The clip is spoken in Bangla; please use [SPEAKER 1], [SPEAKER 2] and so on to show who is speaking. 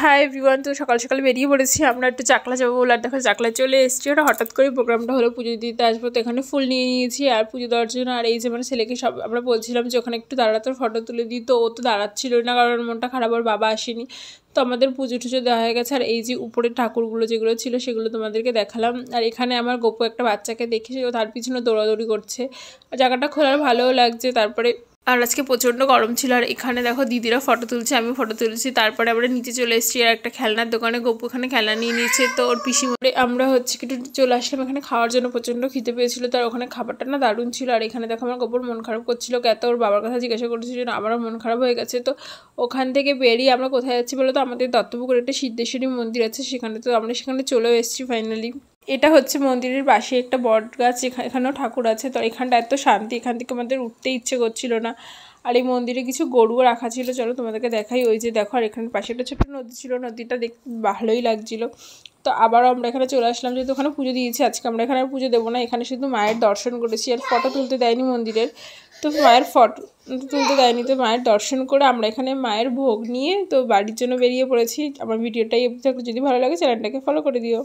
[SPEAKER 1] হাই এভরিওয়ান, তো সকাল সকাল বেরিয়ে পড়েছি আমরা একটু চাকলা যাবো বলে। আর দেখো চাকলায় চলে এসেছি। ওটা হঠাৎ করে প্রোগ্রামটা হলো পুজো দিতে আসবো, তো এখানে ফুল নিয়ে নিয়েছি আর পুজো দেওয়ার জন্য। আর এই যে মানে ছেলেকে সব আমরা বলছিলাম যে ওখানে একটু দাঁড়াতে ফটো তুলে দিই, তো ও তো দাঁড়াচ্ছিল না কারণ মনটা খারাপ, ওর বাবা আসেনি। তো আমাদের পুজো টুজো দেওয়া হয়ে গেছে। আর এই যে উপরে ঠাকুরগুলো যেগুলো ছিল সেগুলো তোমাদেরকে দেখালাম। আর এখানে আমার গোপু একটা বাচ্চাকে দেখে ও তার পিছনে দৌড়াদৌড়ি করছে। জায়গাটা খোলার ভালোও লাগছে। তারপরে আর আজকে প্রচণ্ড গরম ছিল। আর এখানে দেখো দিদিরা ফটো তুলছে, আমি ফটো তুলছি। তারপরে আমরা নিচে চলে এসেছি আর একটা খেলনার দোকানে। গপু এখানে খেলনা নিয়ে নিয়েছে, তো ওর পিসি মোড়ে আমরা হচ্ছে একটু চলে আসলাম এখানে খাওয়ার জন্য। প্রচণ্ড খিদে পেয়েছিল, তার ওখানে খাবারটা না দারুণ ছিল। আর এখানে দেখো আমার গপুর মন খারাপ করছিল, এত ওর বাবার কথা জিজ্ঞাসা করছিল, আমারও মন খারাপ হয়ে গেছে। তো ওখান থেকে বেরিয়ে আমরা কোথায় যাচ্ছি বলো তো, আমাদের দত্তপুকুর একটা সিদ্ধেশ্বরী মন্দির আছে সেখানে, তো আমরা সেখানে চলেও এসেছি ফাইনালি। এটা হচ্ছে মন্দিরের পাশে একটা বট গাছ, এখানেও ঠাকুর আছে। তো এখানটা এত শান্তি, এখান থেকে আমাদের উঠতে ইচ্ছে করছিল না। আর এই মন্দিরে কিছু গরুও রাখা ছিল, চলো তোমাদেরকে দেখাই। ওই যে দেখো, আর এখানে পাশে একটা ছোট্ট নদী ছিল, নদীটা দেখতে ভালোই লাগছিলো। তো আবারও আমরা এখানে চলে আসলাম, যেহেতু ওখানে পুজো দিয়েছি আজকে আমরা এখানে আর পুজো দেবো না। এখানে শুধু মায়ের দর্শন করেছি, আর ফটো তুলতে দেয়নি মন্দিরের, তো মায়ের ফটো তুলতে দেয়নি। তো মায়ের দর্শন করে আমরা এখানে মায়ের ভোগ নিয়ে তো বাড়ির জন্য বেরিয়ে পড়েছি। আমার ভিডিওটাই যদি ভালো লাগে চ্যানেলটাকে ফলো করে দিও।